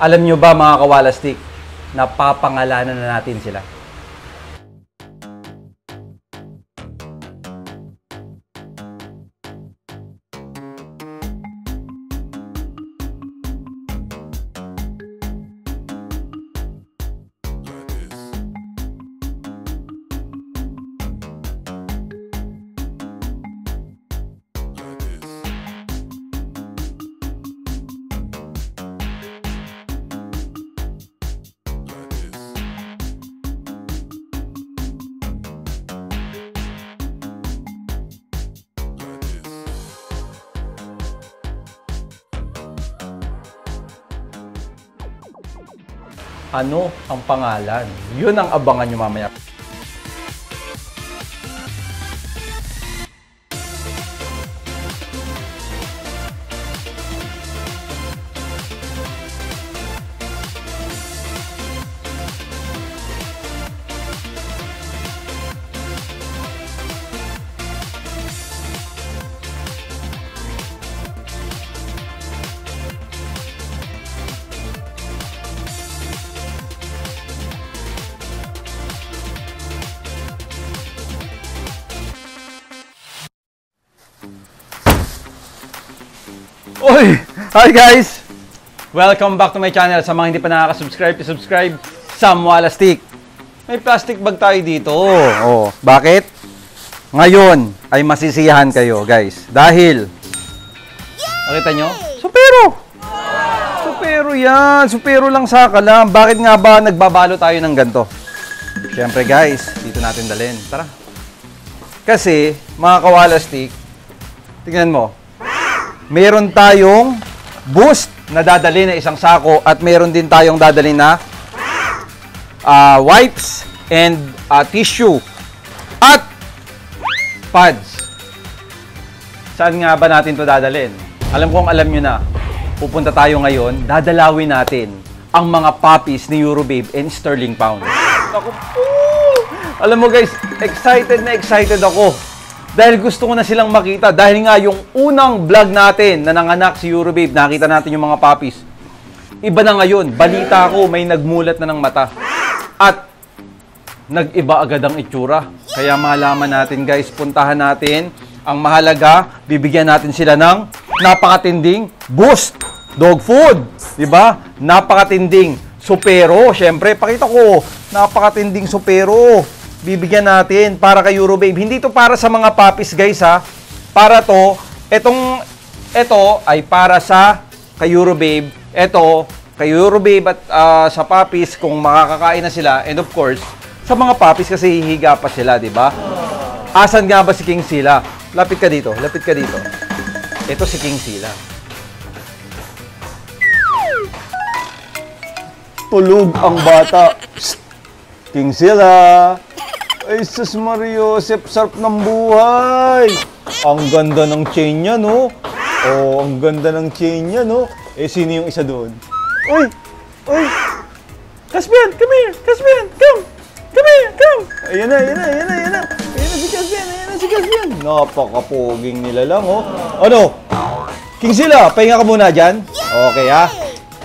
Alam nyo ba mga kawalastik, napapangalanan na natin sila. Ano ang pangalan? Yun ang abangan nyo mamaya. Oy! Hi guys! Welcome back to my channel. Sa mga hindi pa nakaka-subscribe, subscribe Sam Walastik. May plastic bag tayo dito. Oh, bakit? Ngayon ay masisiyahan kayo, guys. Dahil nakita nyo? Supero! Supero yan. Supero lang saka lang. Bakit nga ba nagbabalo tayo ng ganito? Siyempre guys, dito natin dalhin. Tara. Kasi, mga kawalastik, tingnan mo. Meron tayong boost na dadali na isang sako at meron din tayong dadali na wipes and tissue at pads. Saan nga ba natin to dadalhin? Alam kong alam nyo na. Pupunta tayo ngayon, dadalawin natin ang mga puppies ni Eurobabe and Sterling Pound. Ako po! Alam mo guys, excited na excited ako. Dahil gusto ko na silang makita. Dahil nga yung unang vlog natin na nanganak si Eurobabe, nakita natin yung mga puppies. Iba na ngayon. Balita ko, may nagmulat na ng mata. At nag-iba agad ang itsura. Kaya malaman natin guys, puntahan natin. Ang mahalaga, bibigyan natin sila ng napakatinding boost dog food. Diba? Napakatinding supero. Siyempre, pakita ko. Napakatinding supero. Bibigyan natin para kay Eurobabe. Hindi to para sa mga puppies guys ha. Para to, ito ay para sa kay Eurobabe. Ito, kay Eurobabe at sa puppies kung makakakain na sila. And of course, sa mga puppies kasi hihiga pa sila, di ba? Asan nga ba si King Sila? Lapit ka dito, lapit ka dito. Ito si King Sila. Tulog ang bata. Psst. King Sila. Ay, sus Mario, sarap ng buhay. Ang ganda ng chain niya, no? Oh, ang ganda ng chain niya, no? Eh, sino yung isa doon? Uy! Uy! Caspian, come here! Caspian, come! Come here, come! Ayan na, ayan na, ayan na, ayan na! Ayan na si Caspian, ayan na si Caspian! Napakapoging nila lang, oh. Ano? King Sila, pahinga ka muna dyan. Okay, ha?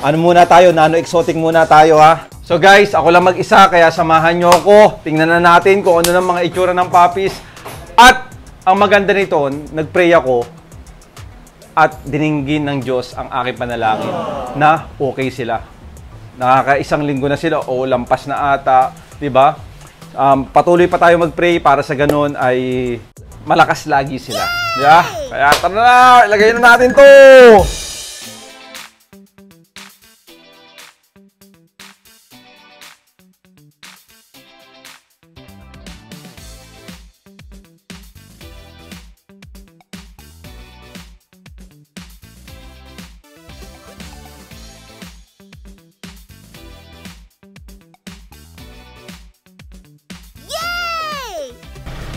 Ano muna tayo? Nano-exotic muna tayo, ha? So guys, ako lang mag-isa, kaya samahan nyo ako. Tingnan na natin kung ano ng mga itsura ng puppies. At ang maganda nito, nag-pray ako at dininggin ng Diyos ang aking panalangin na okay sila. Nakakaisang linggo na sila o lampas na ata, di ba? Patuloy pa tayo mag-pray para sa ganun ay malakas lagi sila. Yeah? Kaya tara na, ilagay na natin to!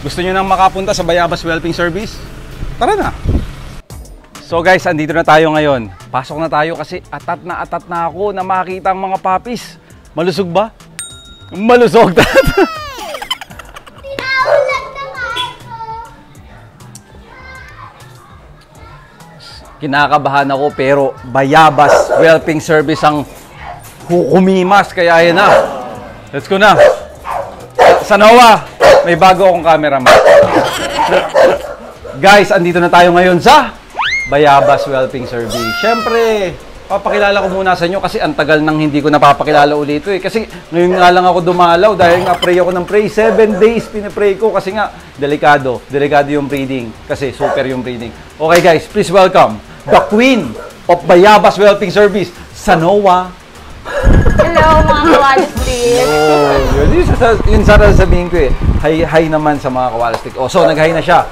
Gusto nyo nang makapunta sa Bayabas Whelping Service? Tara na! So guys, andito na tayo ngayon. Pasok na tayo kasi atat na ako na makita ang mga puppies. Malusog ba? Malusog! Kinakabahan ako pero Bayabas Whelping Service ang kumimas, kaya yan na. Let's go na. Sa Noah, may bago akong cameraman. Guys, andito na tayo ngayon sa Bayabas Whelping Service. Siyempre, papakilala ko muna sa inyo kasi ang tagal nang hindi ko napapakilala ulit ito eh. Kasi ngayon nga lang ako dumalaw dahil nga pray ako ng pray. 7 days pinipray ko kasi nga delikado yung breeding. Kasi super yung breeding. Okay guys, please welcome the Queen of Bayabas Whelping Service, sa Noah. Hello mga kawalastik. Yun sana sabihin ko eh. Hi naman sa mga kawalastik. Oh, so nag-hi na siya.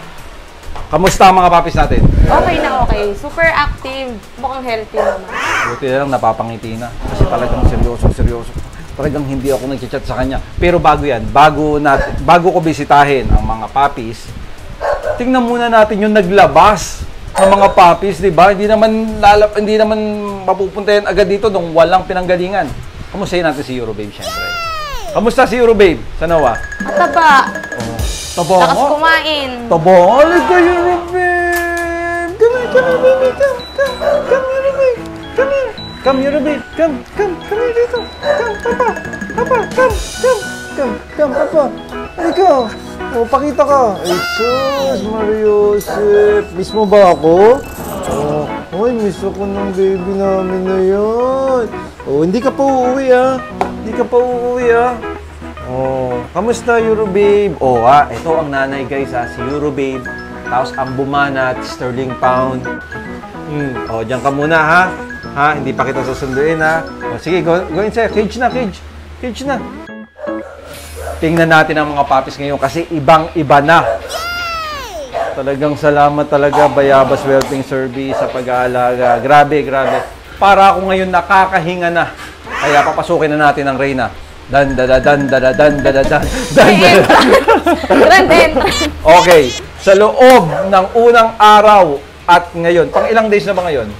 Kamusta ang mga papis natin? Okay na okay. Super active. Mukhang healthy naman. Buti na lang napapangiti na. Kasi talagang seryoso. Talagang hindi ako nag-chat sa kanya. Pero bago yan, bago ko bisitahin ang mga papis, tingnan muna natin yung naglabas ng mga papis, di ba? Hindi naman mapupunta yan agad dito nung walang pinanggalingan. Kamustahin natin si Eurobabe, syempre. Kamusta si Eurobabe sa Noah? Mataba. Oh. Taba Lakas nga. kumain. Taba nga. Let's go, Eurobabe. Come here, baby. Come, Eurobabe. Come here. Come, Eurobabe. Come here dito. Come, Papa. Come, Papa. Halika. O, pakita ka. Ay, sus, Mariosep. Miss mo ba ako? Oh, ay, miss ako ng baby namin na yan. Oh, hindi ka pa uuwi, ah. Oh, kamusta, Eurobabe? Oh, ito ang nanay, guys, si Eurobabe. Tapos ang bumanat, sterling pound. Oh, diyan ka muna, ha? Hindi pa kita susunduin, ha? Oh, sige, go inside. Cage na. Tingnan natin ang mga papis ngayon kasi ibang-iba na. Talagang salamat talaga, Bayabas Whelping Service, sa pag-aalaga. Grabe. Para ako ngayon nakakahinga na. Kaya papasukin na natin ang Reyna. Dan. Okay, sa loob ng unang araw at ngayon, pang ilang days na ba ngayon?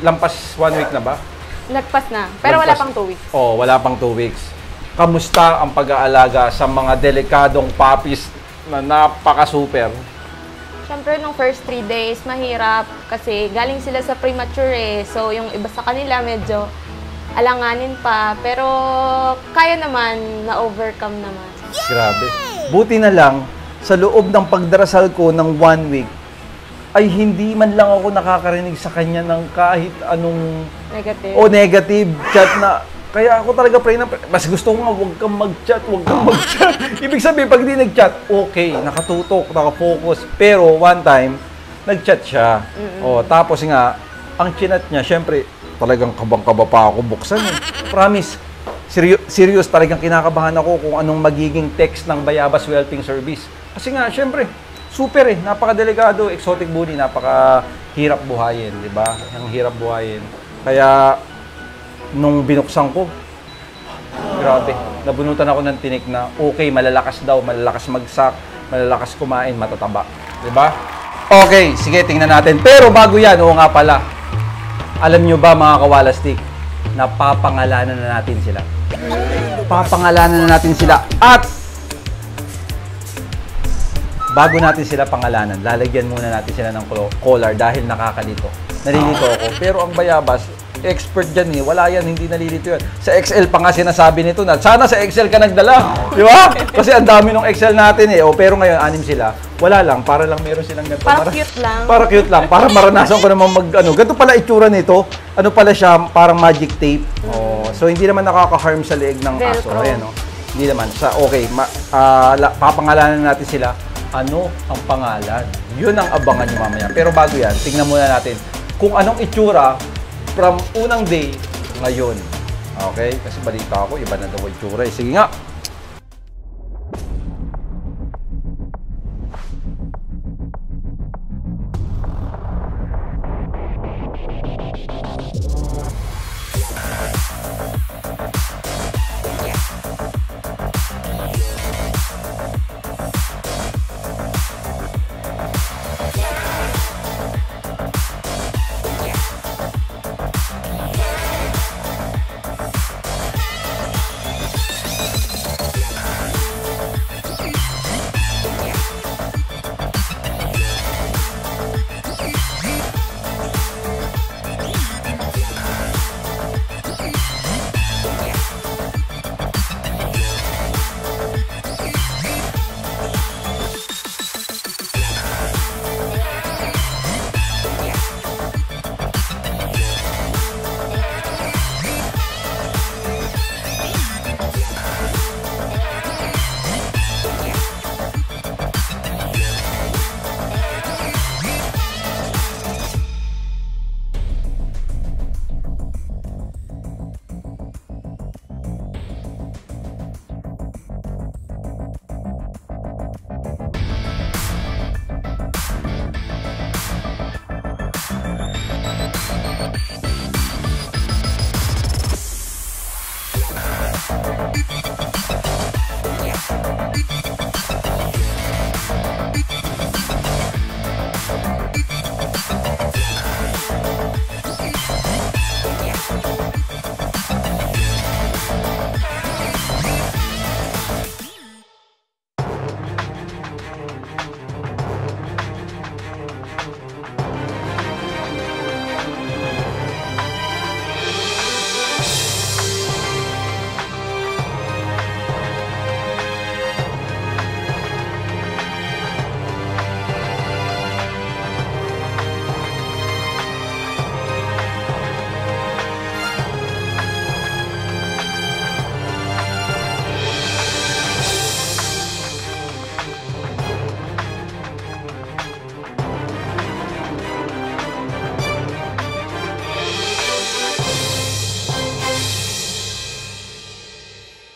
Lampas 1 week na ba? Lagpas na. Pero wala pang 2 weeks. Oh, wala pang 2 weeks. Kamusta ang pag-aalaga sa mga delikadong puppies na napaka-super? Siyempre, nung first 3 days, mahirap. Kasi galing sila sa premature eh. So, yung iba sa kanila medyo alanganin pa. Pero, kaya naman, na-overcome naman. Grabe. Buti na lang, sa loob ng pagdarasal ko ng 1 week, ay hindi man lang ako nakakarinig sa kanya ng kahit anong negative chat na. Kaya ako talaga pray na, mas gusto ko nga, huwag kang mag-chat. Ibig sabihin, pag hindi nag-chat, okay, nakatutok, nakafocus. Pero one time, nag-chat siya. Tapos nga, ang chinat niya, syempre, talagang kabang-kaba pa ako buksan eh. Promise, serious talagang kinakabahan ako kung anong magiging text ng Bayabas Whelping Service. Kasi nga, syempre, super eh, napakadelikado, exotic bully, napakahirap buhayin, di ba? Ang hirap buhayin. Kaya, nung binuksan ko, grabe, nabunutan ako ng tinik na okay, malalakas daw, malalakas magsak, malalakas kumain, matataba. Diba? Okay, sige, tingnan natin. Pero bago yan, oo nga pala, alam nyo ba mga kawalastik, na papangalanan na natin sila. At bago natin sila pangalanan, lalagyan muna natin sila ng collar dahil nakakalito. Nalilito ako, pero ang Bayabas, expert dyan eh. Wala yan, hindi nalilito yan. Sa Excel pa nga sinasabi nito na, sana sa Excel ka nagdala. Di ba? Kasi ang dami ng Excel natin eh. Pero ngayon, 6 sila. Wala lang, para lang meron silang ganito. Para cute lang. Para cute lang. Para maranasan ko naman ganito pala itsura nito. Ano pala siya, parang magic tape. So, hindi naman nakaka-harm sa leeg ng aso. Ayan, hindi naman. Okay, papangalanan natin sila. Ano ang pangalan? Yun ang abangan nyo mamaya. Pero bago yan, tingnan muna natin kung anong itsura from unang day ngayon. Okay? Kasi balita ako, iba na daw itsura. Sige nga.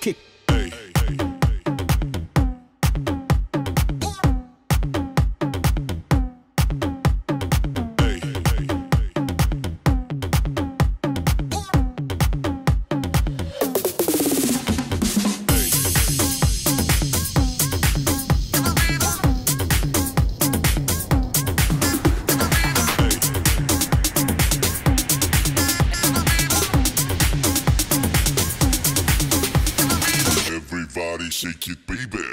kick. Everybody shake it, baby.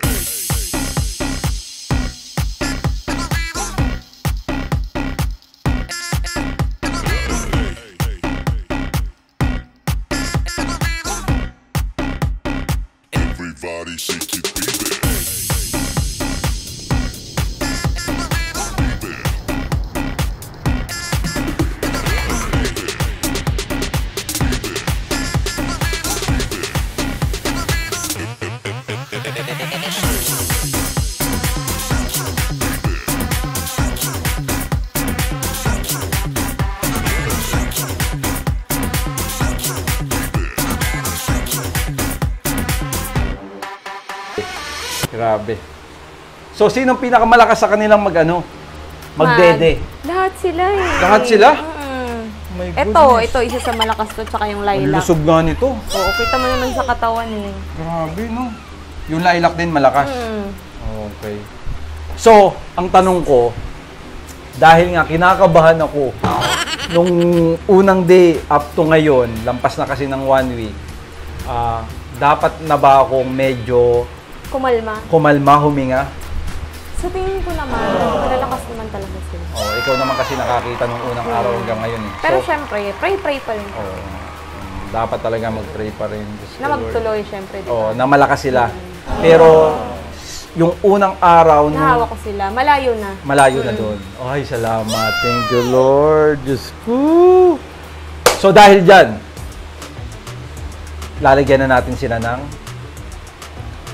Everybody shake it, baby. Grabe. So, sinong pinakamalakas sa kanilang magdede? Lahat sila eh. Lahat sila? My Ito, isa sa malakas to, tsaka yung Ang lilac. lusog nga nito. Oo, kita mo naman sa katawan eh. Grabe, no? Yung lilac din malakas. Okay. So, ang tanong ko, dahil nga kinakabahan ako nung unang day up to ngayon, lampas na kasi ng 1 week, dapat na ba akong medyo Kumalma, huminga? Sa tingin ko naman, malalakas naman talaga sila. Oh, ikaw naman kasi nakakita nung unang araw hanggang ngayon. Eh. Pero syempre, pray pa rin. Dapat talaga mag-pray pa rin. Na magtuloy, syempre. Diba? Na malakas sila. Pero, yung unang araw nahawa ko sila. Malayo na doon. Ay, salamat. Thank you, Lord. Diyos ko. So, dahil dyan, lalagyan na natin sila ng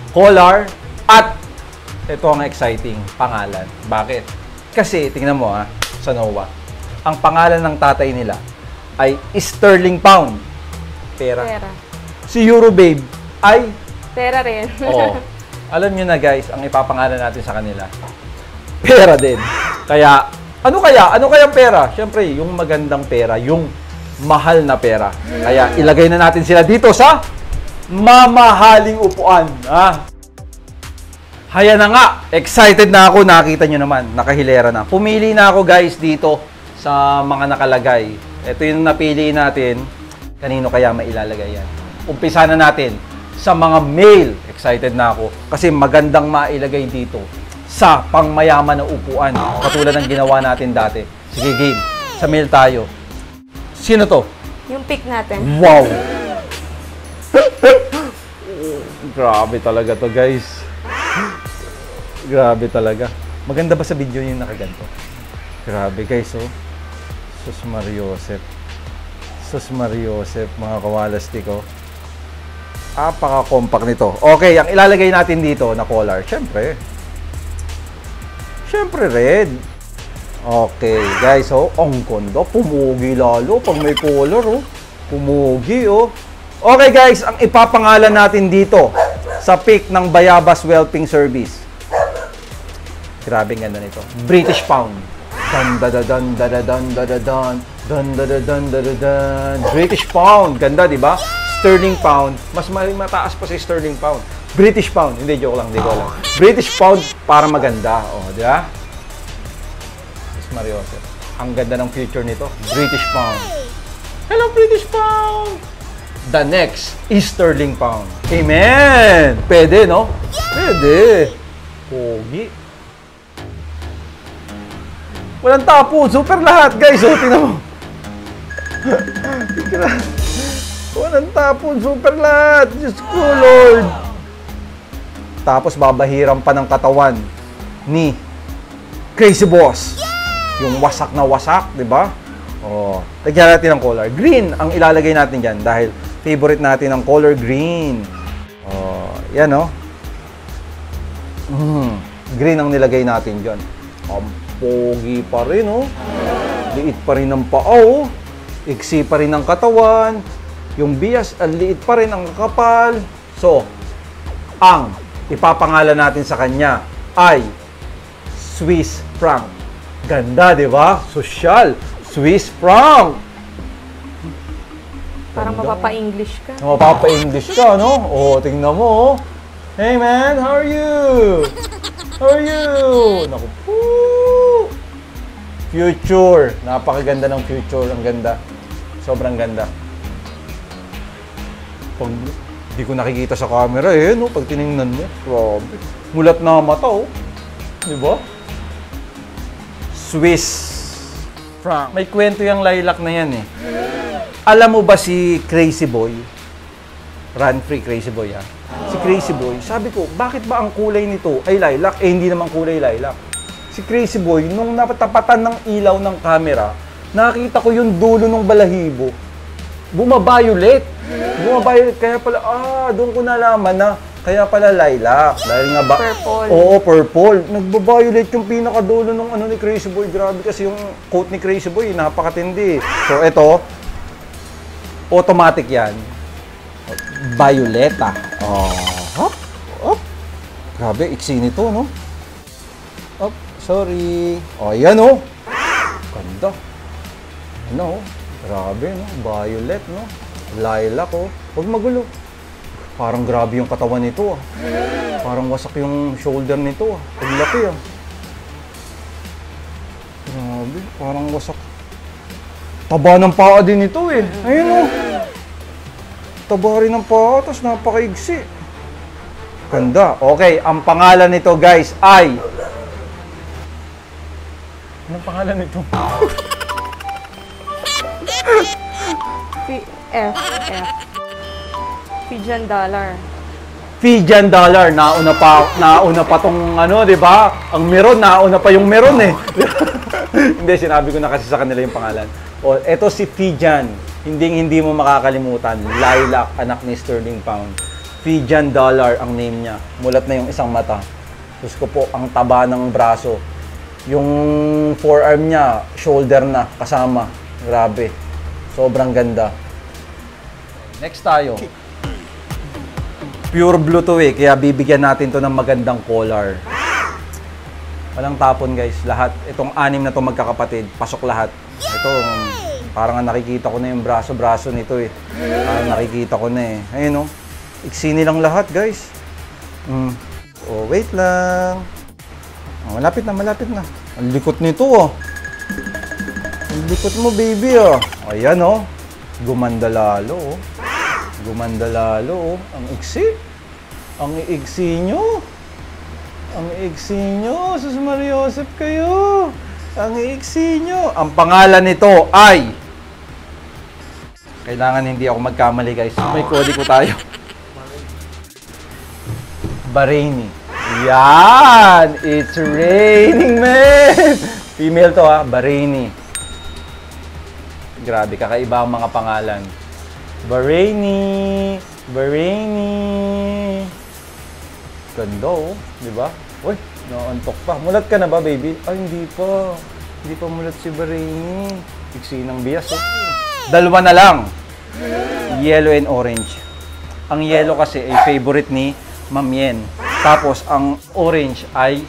collar at ito ang exciting pangalan. Bakit? Kasi, tingnan mo sa NOAH, ang pangalan ng tatay nila ay Sterling Pound. Pera. Si Eurobabe ay pera rin. Alam nyo na guys, ang ipapangalan natin sa kanila, pera din. Kaya, ano kayang pera? Siyempre, yung magandang pera, yung mahal na pera. Kaya, ilagay na natin sila dito sa mamahaling upuan. Haya na nga, excited na ako, nakita nyo naman, nakahilera na. Pumili na ako guys dito sa mga nakalagay. Ito yung napili natin, kanino kaya mailalagay yan? Umpisa na natin sa mga male. Excited na ako kasi magandang mailagay dito sa pangmayaman na upuan. Katulad ng ginawa natin dati. Sige game, sa male tayo. Sino to? Yung pick natin. Wow! Grabe talaga to guys. Grabe talaga. Maganda ba sa video yung nakaganto? Grabe guys, Sus Mariosep. Sus Mariosep, mga kawalastik, Apaka-compact nito. Okay, ang ilalagay natin dito na collar, syempre red. Okay, guys, ang kondo, pumugi lalo pag may collar, Pumugi, Okay, guys, ang ipapangalan natin dito sa pick ng Bayabas Whelping Service. Grabe ang ganda nito. British Pound. British Pound. Ganda, di ba? Sterling Pound. Mas mataas pa si Sterling Pound. British Pound. Hindi, joke lang. Hindi ko alam. British Pound para maganda. Di ba? Mas Mariosep. Ang ganda ng future nito. British Pound. Hello, British Pound! The next is Sterling Pound. Amen! Pwede, no? Pwede. Pogi. Walang tapo. Super lahat, guys. Tingnan mo. Walang tapo. Super lahat. Diyos ko, Lord. Tapos babahiran pa ng katawan ni Crazy Boss. Yung wasak na wasak, di ba? Lagyan natin ng color. Green ang ilalagay natin dyan dahil favorite natin ang color green. Yan, Green ang nilagay natin dyan. Pogi pa rin, Liit pa rin ng paa, Iksi pa rin ang katawan. Yung bias, liit pa rin ang kapal. So, ang ipapangalan natin sa kanya ay Swiss franc. Ganda, di ba? Sosyal. Swiss franc. Parang Ganda. mapapa-English ka. Mapapa-English ka, no? Oh, tingnan mo, oh. Hey, man, how are you? How are you? Naku po. Future. Napakaganda ng future. Ang ganda. Sobrang ganda. Pag di ko nakikita sa camera, no? Pag tinignan mo, grabe. Mulat na ang mata, oh. Di ba? Swiss franc. May kwento yung lilac na yan, eh. Alam mo ba si Crazy Boy? Run Free Crazy Boy, ha? Si Crazy Boy, sabi ko, bakit ba ang kulay nito ay lilac? Eh, hindi naman kulay lilac. Si Crazy Boy, nung napatapatan ng ilaw ng camera, nakita ko yung dulo ng balahibo. Bumaviolet. Bumaviolet. Kaya pala, doon ko nalaman na, kaya pala lilac. Dahil nga ba? Purple. Oo, purple. Nagbaviolet yung pinakadulo ng ano ni Crazy Boy. Grabe kasi yung coat ni Crazy Boy, napakatindi. So, ito, automatic yan. Violeta. Hop. Hop. Grabe, iksi nito, no? Hop, sorry. Ayan, oh. Ganda. Ano, grabe, no? Violet, no? Lilac, oh. Huwag magulo. Parang grabe yung katawan nito, ah. Parang wasak yung shoulder nito, ah. Ang laki, ah. Grabe, parang wasak. Taba ng paa din ito, eh. Ayun, oh. Taba rin ng paa, tapos napakaigsi. Ganda. Okay, ang pangalan nito, guys, ay... Anong pangalan nito? F. Fijian dollar. Fijian dollar. Nauna pa tong ano, di ba? Ang meron, nauna pa yung meron, eh. Hindi, sinabi ko na kasi sa kanila yung pangalan. O, eto si Fijian. Hindi mo makakalimutan. Lilac, anak ni Sterling Pound. Fijian dollar ang name niya. Mulat na yung isang mata. Gusto ko po, ang taba ng braso. Yung forearm niya, shoulder na, kasama. Grabe. Sobrang ganda. Next tayo. Pure blue to, eh. Kaya bibigyan natin to ng magandang color. Walang tapon, guys. Lahat. Itong 6 na to magkakapatid. Pasok lahat. Ito, parang nakikita ko na yung braso-braso nito, eh. Parang nakikita ko na, eh. Ayun, oh. Iksi nilang lahat, guys. Oh, wait lang. Oh, malapit na. Ang likot nito, oh. Ang likot mo, baby, oh. Ayan, oh. Gumanda lalo, oh. Gumanda lalo, oh. Ang iksi. Ang iksi nyo. Ang iksi nyo. Sus Mariosep kayo. Ang iksi nyo. Ang pangalan nito ay... Kailangan hindi ako magkamali, guys. May kodigo tayo. Bahraini. Yan! It's raining, man! Female to, ha? Bahraini. Grabe, kakaiba ang mga pangalan. Bahraini. Ganda, oh. Diba? Uy, naantok pa. Mulat ka na ba, baby? Ay, hindi pa. Hindi pa mulat si Bahraini. Iksi ng bias, oh. Dalawa na lang. Yellow and orange. Ang yellow kasi ay favorite ni Ma'am Yen. Tapos, ang orange ay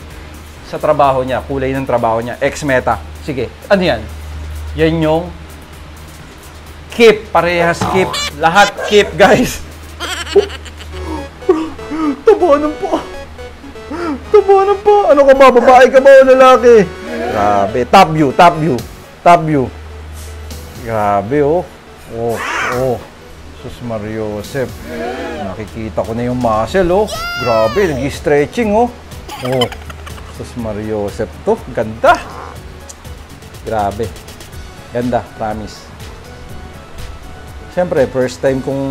sa trabaho niya, kulay ng trabaho niya, ex-meta. Sige, ano yan? Yan yung keep, parehas keep. Lahat keep, guys. Taba ng pa. Taba ng pa. Ano ka ba? Babae ka ba o lalaki? Grabe. Top view. Grabe, oh. Oh. Sus Mariosep. Nakikita ko na yung muscle, oh. Grabe, nag-stretching, oh. Oh. Sus Mariosep to. Ganda. Grabe. Ganda, promise. Siyempre, first time kong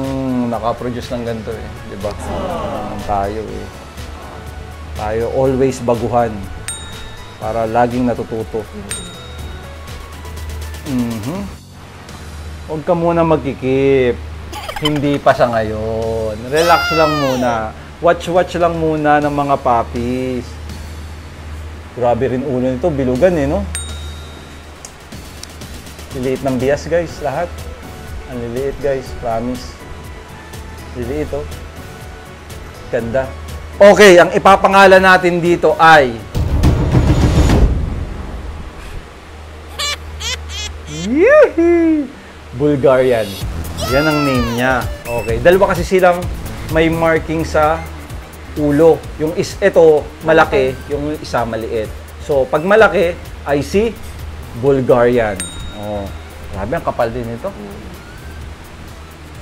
nakaproduce ng ganito, eh. Diba? Tayo, eh. Tayo always baguhan. Para laging natututo. Huwag ka muna magkikip. Hindi pa sa ngayon. Relax lang muna. Watch lang muna ng mga puppies. Grabe rin ulo nito. Bilugan, eh, no? Liliit ng bias, guys. Lahat. Ang liliit, guys. Promise. Liliit, oh. Ganda. Okay, ang ipapangalan natin dito ay Yee! Bulgarian. Yan ang name niya. Okay. Dalawa kasi silang may marking sa ulo. Yung ito malaki, yung isa maliit. So, pag malaki ay si Bulgarian. Oh. Grabe, ang kapal din ito.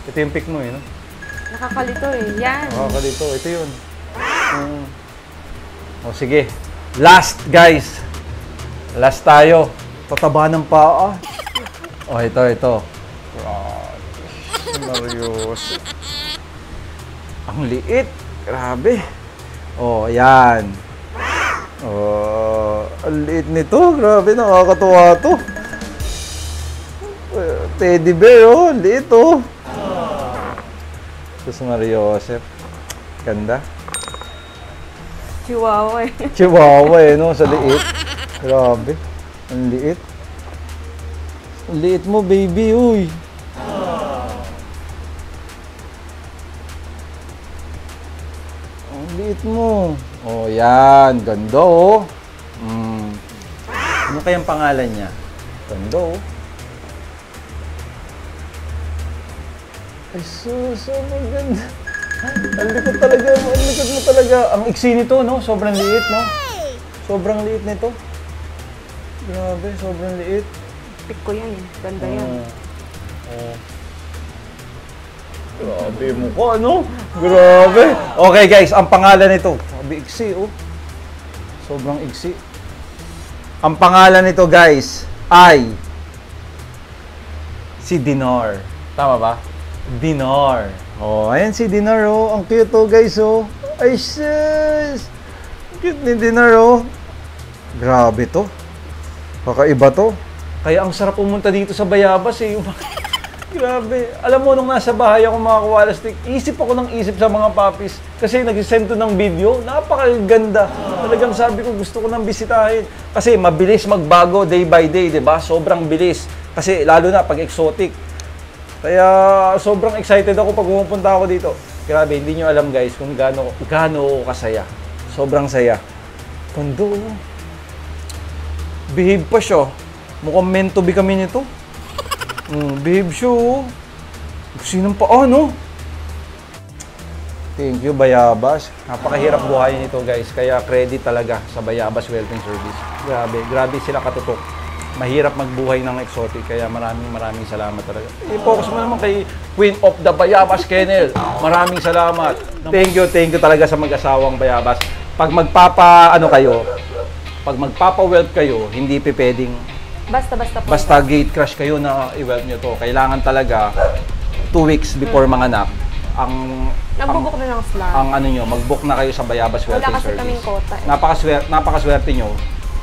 Ito yung pick mo, no? Nakakalito eh. Yan. Nakakalito. Ito yun. O, sige. Last, guys. Last tayo. Tataba ng paa. Oh, ito. Marios. Ang liit. Grabe. Oh, yan. Oh, ang liit nito. Grabe, nakakatuwa to. Teddy bear, oh. Liit, oh. Sus Mariosep. Ganda. Chihuahua eh. Chihuahua eh, no? Sa liit. Grabe. Ang liit. Ang liit mo, baby, uy. Ang liit mo. Oh, yan. Ganda, oh. Ano kayang pangalan niya? Ganda, oh. Ay, sus, ang ganda. Ang likod talaga, ang likod mo talaga. Ang iksi nito, no? Sobrang liit, no? Sobrang liit nito. Grabe, sobrang liit. Pick ko yan eh. Ganda yan. Grabe mo ko, ano? Grabe. Okay, guys, ang pangalan nito. Sabi, iksi, oh. Sobrang iksi. Ang pangalan nito, guys, ay si Dinar. Tama ba? Dinar. Oh, ayan si Dinar, oh. Ang cute, oh, guys, oh. Ay, sis! Cute ni Dinar, oh. Grabe to. Kakaiba to. Kaya ang sarap pumunta dito sa Bayabas, eh. Grabe. Alam mo, nung nasa bahay ako mga kawalastik, isip ako ng isip sa mga puppies. Kasi nag-send to ng video, napakaganda. Talagang sabi ko, gusto ko nang bisitahin. Kasi mabilis magbago day by day, di ba? Sobrang bilis. Kasi lalo na pag exotic. Kaya sobrang excited ako pag pumunta ako dito. Grabe, hindi nyo alam guys kung gaano kasaya. Sobrang saya. Tondo. Behave pa siya. Mukhang meant to be kami nito. Behave siya. Sinong pa, no? Thank you, Bayabas. Napakahirap buhayin ito guys. Kaya credit talaga sa Bayabas Whelping Service. Grabe sila katutok. Mahirap magbuhay ng exotic, kaya maraming salamat talaga. I-focus mo naman kay Queen of the Bayabas Kennel. Maraming salamat. Thank you talaga sa mag-asawang Bayabas. Pag magpapa-whelp kayo, hindi pwedeng basta gate crash kayo na i-whelp nyo to. Kailangan talaga 2 weeks before manganak. Nagbubook na ng slot. Mag-book na kayo sa Bayabas Whelping Wala kasi Service. kaming quota. Napakaswerte nyo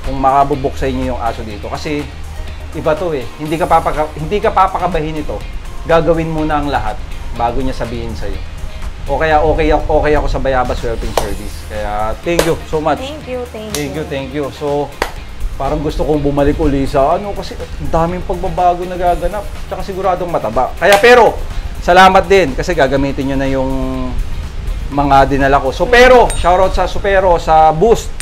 kung makabubok sa inyo yung aso dito. Kasi iba to eh. Hindi ka papakabahin ito. Gagawin muna ang lahat bago niya sabihin sa'yo. O kaya okay ako sa Bayabas Whelping Service. Kaya thank you so much. Thank you. So, parang gusto kong bumalik uli sa kasi ang daming pagbabago na gaganap. Tsaka siguradong mataba. Pero, salamat din kasi gagamitin nyo na yung mga dinala ko. Supero! Shoutout sa Supero, sa Boost.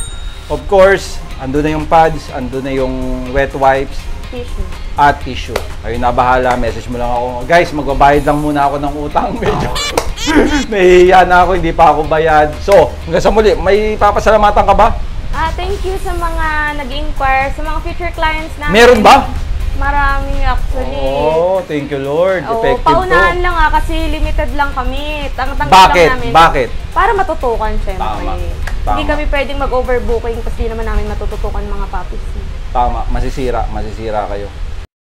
Of course, andun na yung pads, andun na yung wet wipes, tissue. Ayun na bahala, message mo lang ako. Guys, magbabayad lang muna ako ng utang. Medyo nahihiya na ako, hindi pa ako bayad. So, hanggang sa muli, may papasalamatan ka ba? Thank you sa mga nag-inquire, sa mga future clients namin. Meron ba? Marami actually. Thank you Lord. Effective paunahan to. lang kasi limited lang kami. Bakit? Lang namin. Bakit? Para matutukan syempre. Tama. Hindi kami pwedeng mag-overbooking kasi di naman namin matututukan mga puppies. Tama, masisira kayo.